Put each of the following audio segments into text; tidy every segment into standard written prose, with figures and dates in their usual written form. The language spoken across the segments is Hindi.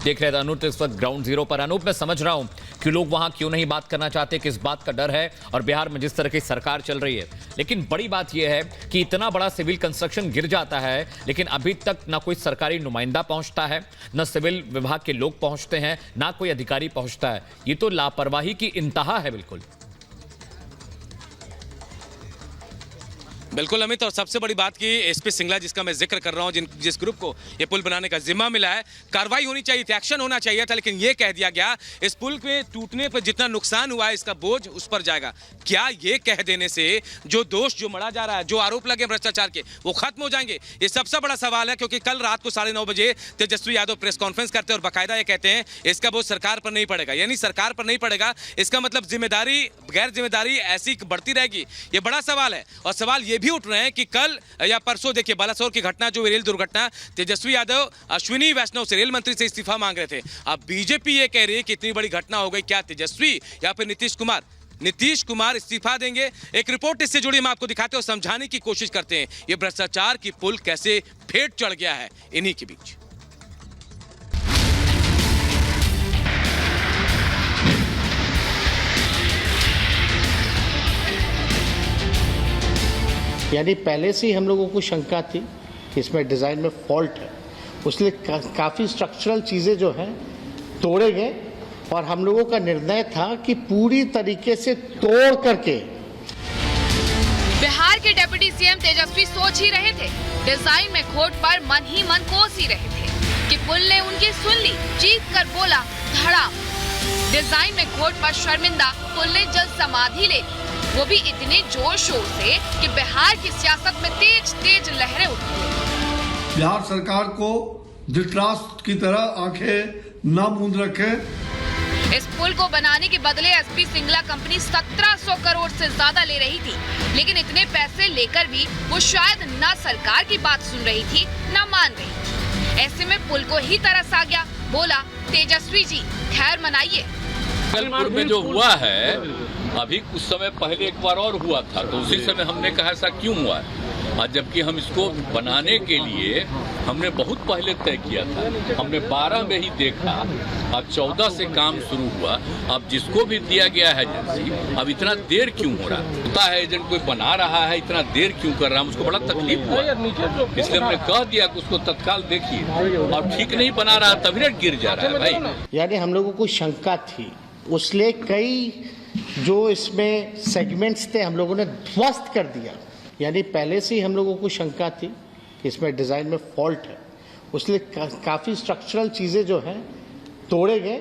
देख रहे थे अनूप इस वक्त ग्राउंड जीरो पर। अनूप, मैं समझ रहा हूं कि लोग वहां क्यों नहीं बात करना चाहते, किस बात का डर है, और बिहार में जिस तरह की सरकार चल रही है। लेकिन बड़ी बात यह है कि इतना बड़ा सिविल कंस्ट्रक्शन गिर जाता है, लेकिन अभी तक ना कोई सरकारी नुमाइंदा पहुंचता है, न सिविल विभाग के लोग पहुंचते हैं, ना कोई अधिकारी पहुंचता है। ये तो लापरवाही की इंतहा है। बिल्कुल बिल्कुल अमित, और सबसे बड़ी बात कि एसपी सिंगला जिसका मैं जिक्र कर रहा हूं, जिस ग्रुप को ये पुल बनाने का जिम्मा मिला है, कार्रवाई होनी चाहिए थी, एक्शन होना चाहिए था, लेकिन ये कह दिया गया इस पुल के टूटने पर जितना नुकसान हुआ है इसका बोझ उस पर जाएगा। क्या ये कह देने से जो दोष जो मढ़ा जा रहा है, जो आरोप लगे भ्रष्टाचार के, वो खत्म हो जाएंगे? ये सबसे बड़ा सवाल है, क्योंकि कल रात को 9:30 बजे तेजस्वी यादव प्रेस कॉन्फ्रेंस करते हैं और बाकायदा ये कहते हैं इसका बोझ सरकार पर नहीं पड़ेगा। यानी सरकार पर नहीं पड़ेगा, इसका मतलब जिम्मेदारी गैर जिम्मेदारी ऐसी बढ़ती रहेगी। ये बड़ा सवाल है, और सवाल ये भी उठ रहे हैं कि कल या परसों देखिए बालासोर की घटना, जो रेल दुर्घटना, तेजस्वी यादव अश्विनी वैष्णव से रेल मंत्री से इस्तीफा मांग रहे थे। अब बीजेपी ये कह रही है कि इतनी बड़ी घटना हो गई, क्या तेजस्वी या फिर नीतीश कुमार इस्तीफा देंगे? एक रिपोर्ट इससे जुड़ी हम आपको दिखाते हैं और समझाने की कोशिश करते हैं ये भ्रष्टाचार की पुल कैसे फेट चढ़ गया है इन्हीं के बीच। यानी पहले से ही हम लोगों को शंका थी कि इसमें डिज़ाइन में फॉल्ट है, उसलिए काफ़ी स्ट्रक्चरल चीज़ें जो हैं तोड़े गए, और हम लोगों का निर्णय था कि पूरी तरीके से तोड़ करके। बिहार के डिप्टी सीएम तेजस्वी सोच ही रहे थे, डिजाइन में खोट पर मन ही मन कोस ही रहे थे कि पुल ने उनकी सुन ली, चीख कर बोला धड़ाम। डिजाइन में खोट पर शर्मिंदा पुल ने जल समाधि ले ली, वो भी इतने जोर शोर से कि बिहार की सियासत में तेज तेज लहरें उठी। बिहार सरकार को धृतराष्ट्र की तरह आंखें न मूंद रखे। इस पुल को बनाने के बदले एसपी सिंगला कंपनी 1700 करोड़ से ज्यादा ले रही थी, लेकिन इतने पैसे लेकर भी वो शायद न सरकार की बात सुन रही थी, न मान रही थी। ऐसे में पुल को ही तरस आ गया, बोला तेजस्वी जी खैर मनाइए। कलपुर में जो हुआ है अभी कुछ समय पहले एक बार और हुआ था, तो उसी समय हमने कहा ऐसा क्यों हुआ है, और जबकि हम इसको बनाने के लिए हमने बहुत पहले तय किया था। हमने 12 में ही देखा, अब 14 से काम शुरू हुआ। अब जिसको भी दिया गया है एजेंसी, अब इतना देर क्यों हो रहा है? होता है एजेंट कोई बना रहा है, इतना देर क्यों कर रहा है? उसको बड़ा तकलीफ हुआ, इसलिए हमने कह दिया कि उसको तत्काल देखिए, और ठीक नहीं बना रहा तभी रेट गिर जा रहा है भाई। यानी हम लोगों को शंका थी, उसलिए कई जो इसमें सेगमेंट्स थे हम लोगों ने ध्वस्त कर दिया। यानी पहले से ही हम लोगों को शंका थी कि इसमें डिज़ाइन में फॉल्ट है, उसलिए काफ़ी स्ट्रक्चरल चीज़ें जो हैं तोड़े गए,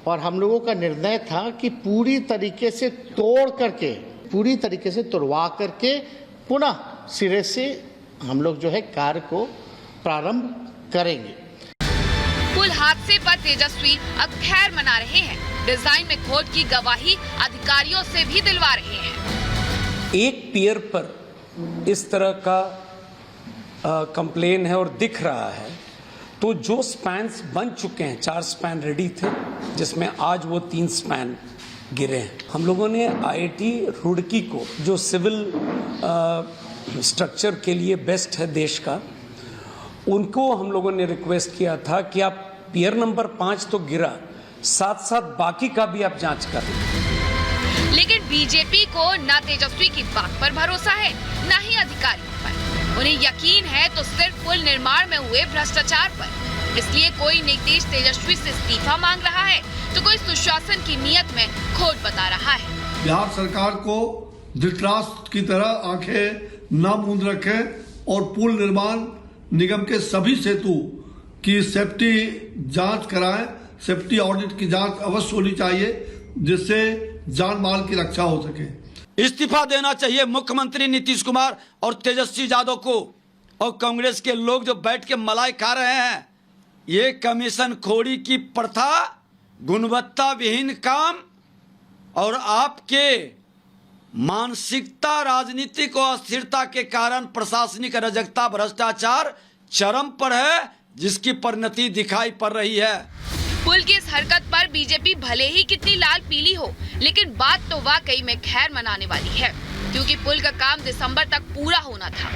और हम लोगों का निर्णय था कि पूरी तरीके से तोड़ करके, पूरी तरीके से तोड़वा करके पुनः सिरे से हम लोग जो है कार्य को प्रारंभ करेंगे। पुल हादसे पर तेजस्वी अब खैर मना रहे हैं, डिजाइन में खोट की गवाही अधिकारियों से भी दिलवा रहे हैं। एक पियर पर इस तरह का कंप्लेन है और दिख रहा है, तो जो स्पैन्स बन चुके हैं, 4 स्पैन रेडी थे, जिसमें आज वो 3 स्पैन गिरे हैं। हम लोगों ने IIT रुड़की को, जो सिविल स्ट्रक्चर के लिए बेस्ट है देश का, उनको हम लोगों ने रिक्वेस्ट किया था कि आप पियर नंबर 5 तो गिरा, साथ साथ बाकी का भी आप जांच कर। लेकिन बीजेपी को न तेजस्वी की बात पर भरोसा है, न ही अधिकारियों पर। उन्हें यकीन है तो सिर्फ पुल निर्माण में हुए भ्रष्टाचार पर। इसलिए कोई नीतीश तेजस्वी से इस्तीफा मांग रहा है, तो कोई सुशासन की नीयत में खोट बता रहा है। बिहार सरकार को धृतराष्ट्र की तरह आंखें न मूंद रखे, और पुल निर्माण निगम के सभी सेतु की सेफ्टी जांच कराएं। सेफ्टी ऑडिट की जांच अवश्य होनी चाहिए, जिससे जान माल की रक्षा हो सके। इस्तीफा देना चाहिए मुख्यमंत्री नीतीश कुमार और तेजस्वी यादव को, और कांग्रेस के लोग जो बैठ के मलाई खा रहे हैं। ये कमीशन खोरी की प्रथा, गुणवत्ता विहीन काम और आपके मानसिकता, राजनीतिक और अस्थिरता के कारण प्रशासनिक अराजकता, भ्रष्टाचार चरम पर है, जिसकी परिणति दिखाई पड़ रही है। पुल की इस हरकत पर बीजेपी भले ही कितनी लाल पीली हो, लेकिन बात तो वाकई में खैर मनाने वाली है, क्योंकि पुल का काम दिसंबर तक पूरा होना था।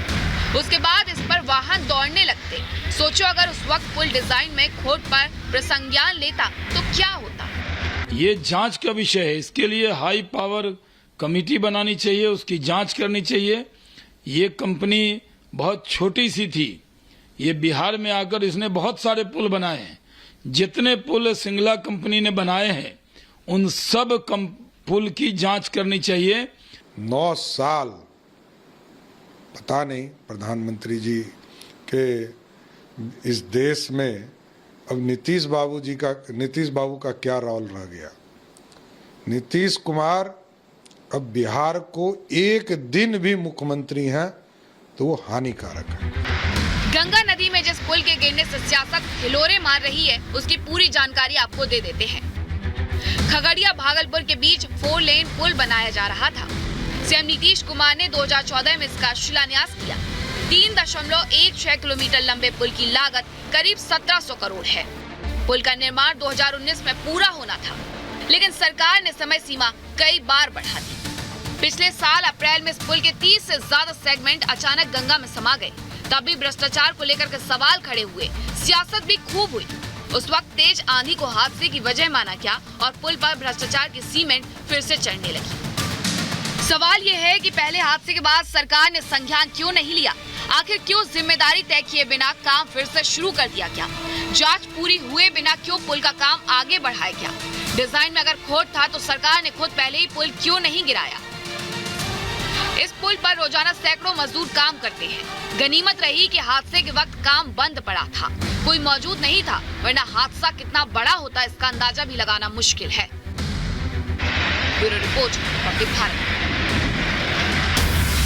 उसके बाद इस पर वाहन दौड़ने लगते। सोचो अगर उस वक्त पुल डिजाइन में खोट पर प्रसंज्ञान लेता तो क्या होता। ये जांच का विषय है, इसके लिए हाई पावर कमेटी बनानी चाहिए, उसकी जांच करनी चाहिए। ये कंपनी बहुत छोटी सी थी, ये बिहार में आकर इसने बहुत सारे पुल बनाए हैं। जितने पुल सिंगला कंपनी ने बनाए हैं उन सब पुल की जांच करनी चाहिए। 9 साल पता नहीं प्रधानमंत्री जी के इस देश में अब नीतीश बाबू का क्या रोल रह गया। नीतीश कुमार अब बिहार को एक दिन भी मुख्यमंत्री हैं तो वो हानिकारक है। गंगा नदी में जिस पुल के गिरने से सियासत हिलोरे मार रही है उसकी पूरी जानकारी आपको दे देते हैं। खगड़िया भागलपुर के बीच 4 लेन पुल बनाया जा रहा था। सीएम नीतीश कुमार ने 2014 में इसका शिलान्यास किया। 3.16 किलोमीटर लंबे पुल की लागत करीब 1700 करोड़ है। पुल का निर्माण 2019 में पूरा होना था, लेकिन सरकार ने समय सीमा कई बार बढ़ा दी। पिछले साल अप्रैल में इस पुल के 30 से ज्यादा सेगमेंट अचानक गंगा में समा गए। तब भी भ्रष्टाचार को लेकर के सवाल खड़े हुए, सियासत भी खूब हुई। उस वक्त तेज आंधी को हादसे की वजह माना क्या और पुल पर भ्रष्टाचार की सीमेंट फिर से चढ़ने लगी। सवाल ये है कि पहले हादसे के बाद सरकार ने संज्ञान क्यों नहीं लिया? आखिर क्यों जिम्मेदारी तय किए बिना काम फिर से शुरू कर दिया गया? जांच पूरी हुए बिना क्यों पुल का काम आगे बढ़ाया गया? डिजाइन में अगर खोट था तो सरकार ने खुद पहले ही पुल क्यों नहीं गिराया? इस पुल पर रोजाना सैकड़ों मजदूर काम करते हैं। गनीमत रही कि हादसे के वक्त काम बंद पड़ा था, कोई मौजूद नहीं था, वरना हादसा कितना बड़ा होता इसका अंदाजा भी लगाना मुश्किल है। Bureau report, public Bharat.